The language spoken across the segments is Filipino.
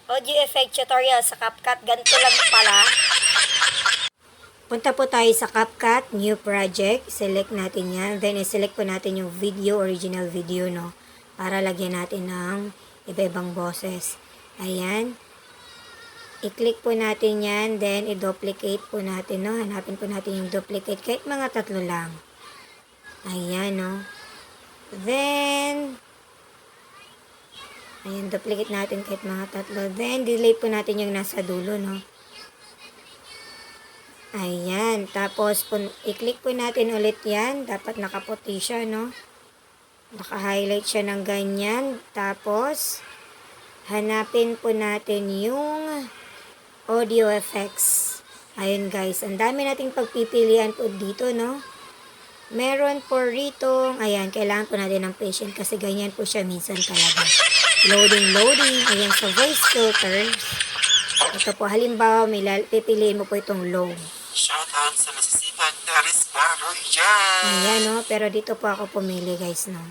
Audio effect tutorial sa CapCut. Ganito lang pala. Punta po tayo sa CapCut, new project. Select natin yan. Then, i-select po natin yung video, original video, no? Para lagyan natin ng iba-ibang boses. Ayan. I-click po natin yan. Then, i-duplicate po natin, no? Hanapin po natin yung duplicate. Kahit mga 3 lang. Ayan, no? Then, ayan, duplicate natin kahit mga 3. Then, delete po natin yung nasa dulo, no? Ayan. Tapos, i-click po natin ulit yan. Dapat nakaputi siya, no? Naka-highlight siya ng ganyan. Tapos, hanapin po natin yung audio effects. Ayun, guys. Ang dami nating pagpipilian po dito, no? Meron po rito, ayan, kailangan po natin ng patient kasi ganyan po siya minsan talaga. Loading. Ayan, sa voice filters. Ito po, halimbawa, pipiliin mo po itong low. Shoutout sa masisipag na Risbaroy dyan! Ayan, no? Pero dito po ako pumili, guys, no?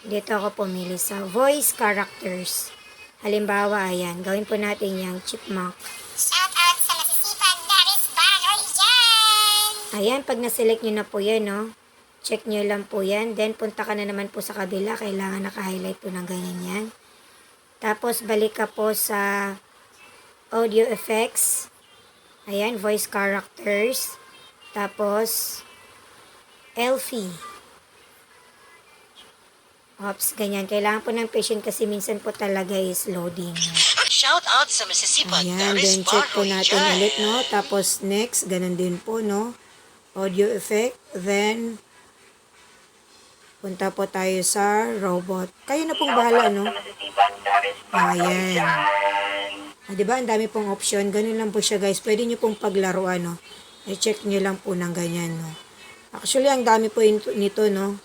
Dito ako pumili sa voice characters. Halimbawa, ayan, gawin po natin yung chipmunk. Shoutout sa masisipag na Risbaroy dyan! Ayan, pag na-select nyo na po yan, no? Check nyo lang po yan. Then, punta ka na naman po sa kabila. Kailangan naka-highlight po ng ganyan yan. Tapos, balik ka po sa audio effects. Ayan, voice characters. Tapos, Elfie. Ops, ganyan. Kailangan po ng patient kasi minsan po talaga is loading. Shoutout sa masisipag na Ayan, then check po Risbaroy natin dyan! ulit, no? Tapos, next, ganun din po, no? Audio effect. Then, punta po tayo sa robot. Kayo na pong bahala, no? Ayan. Diba, ang dami pong option. Ganun lang po siya, guys. Pwede nyo pong paglaruan, no? I-check nyo lang po ng ganyan, no? Actually, ang dami po nito, no?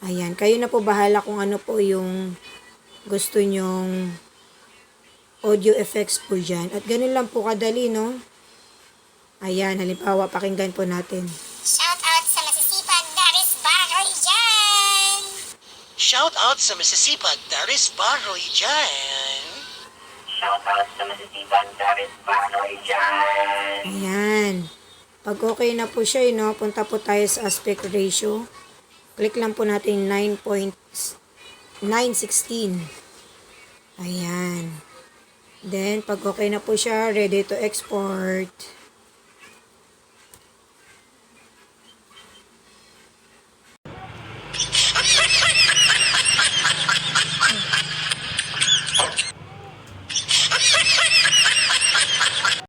Ayan. Kayo na po bahala kung ano po yung gusto nyong audio effects po dyan. At ganun lang po kadali, no? Ayan. Halimbawa, pakinggan po natin. Shoutout sa masisipag na Risbaroy dyan! Shoutout sa masisipag na Risbaroy dyan! Shoutout sa masisipag na Risbaroy dyan! Ayan. Pag okay na po siya, no? Punta po tayo sa aspect ratio. Click lang po natin 9.916. Ayan. Then, pag okay na po siya, ready to export.